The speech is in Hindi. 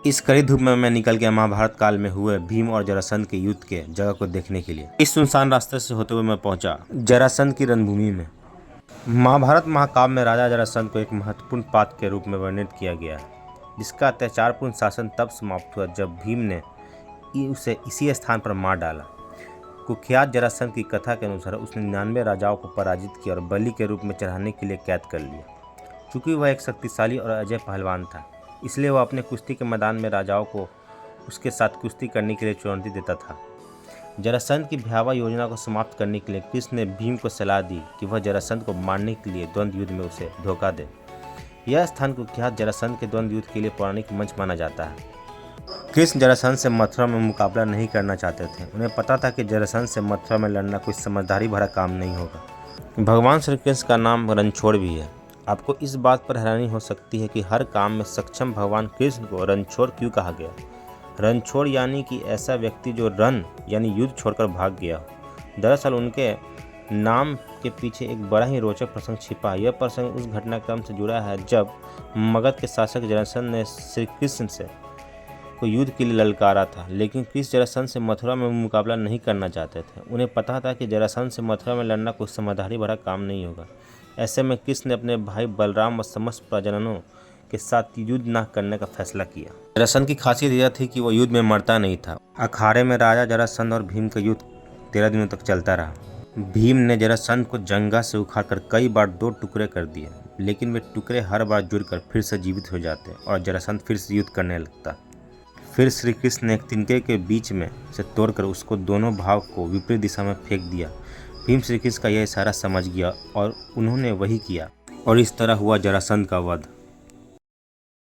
इस कड़ी धूप में मैं निकल गया महाभारत काल में हुए भीम और जरासंध के युद्ध के जगह को देखने के लिए। इस सुनसान रास्ते से होते हुए मैं पहुंचा जरासंध की रणभूमि में। महाभारत महाकाव्य में राजा जरासंध को एक महत्वपूर्ण पात्र के रूप में वर्णित किया गया है, जिसका अत्याचारपूर्ण शासन तब समाप्त हुआ जब भीम ने उसे इसी स्थान पर मार डाला। कुख्यात जरासंध की कथा के अनुसार उसने 99 राजाओं को पराजित किया और बलि के रूप में चढ़ाने के लिए कैद कर लिया। चूँकि वह एक शक्तिशाली और अजय पहलवान था, इसलिए वह अपने कुश्ती के मैदान में राजाओं को उसके साथ कुश्ती करने के लिए चुनौती देता था। जरासंध की भयावह योजना को समाप्त करने के लिए कृष्ण ने भीम को सलाह दी कि वह जरासंध को मारने के लिए द्वंद्व युद्ध में उसे धोखा दे। यह स्थान कुख्यात जरासंध के द्वंद्व युद्ध के लिए पौराणिक मंच माना जाता है। कृष्ण जरासंध से मथुरा में मुकाबला नहीं करना चाहते थे। उन्हें पता था कि जरासंध से मथुरा में लड़ना कोई समझदारी भरा काम नहीं होगा। भगवान श्री कृष्ण का नाम रणछोड़ भी है। आपको इस बात पर हैरानी हो सकती है कि हर काम में सक्षम भगवान कृष्ण को रणछोड़ क्यों कहा गया। रणछोड़ यानी कि ऐसा व्यक्ति जो रण यानी युद्ध छोड़कर भाग गया हो। दरअसल उनके नाम के पीछे एक बड़ा ही रोचक प्रसंग छिपा है। यह प्रसंग उस घटनाक्रम से जुड़ा है जब मगध के शासक जरासंध ने श्री कृष्ण से को युद्ध के लिए ललकारा था, लेकिन कृष्ण जरासंध से मथुरा में मुकाबला नहीं करना चाहते थे। उन्हें पता था कि जरासंध से मथुरा में लड़ना कोई समझदारी भरा काम नहीं होगा। ऐसे में कृष्ण ने अपने भाई बलराम व समस्त प्रजननों के साथ युद्ध न करने का फैसला किया। जरासंध की खासियत यह थी कि वह युद्ध में मरता नहीं था। अखाड़े में राजा जरासंध और भीम का युद्ध 13 दिनों तक चलता रहा। भीम ने जरासंध को जंगा से उखाड़कर कई बार 2 टुकड़े कर दिए, लेकिन वे टुकड़े हर बार जुड़कर फिर से जीवित हो जाते और जरासंध फिर से युद्ध करने लगता। फिर श्री कृष्ण ने एक तिनके के बीच में से तोड़कर उसको दोनों भाव को विपरीत दिशा में फेंक दिया। भीम श्री कृष्ण का यह इशारा समझ गया और उन्होंने वही किया और इस तरह हुआ जरासंध का वध।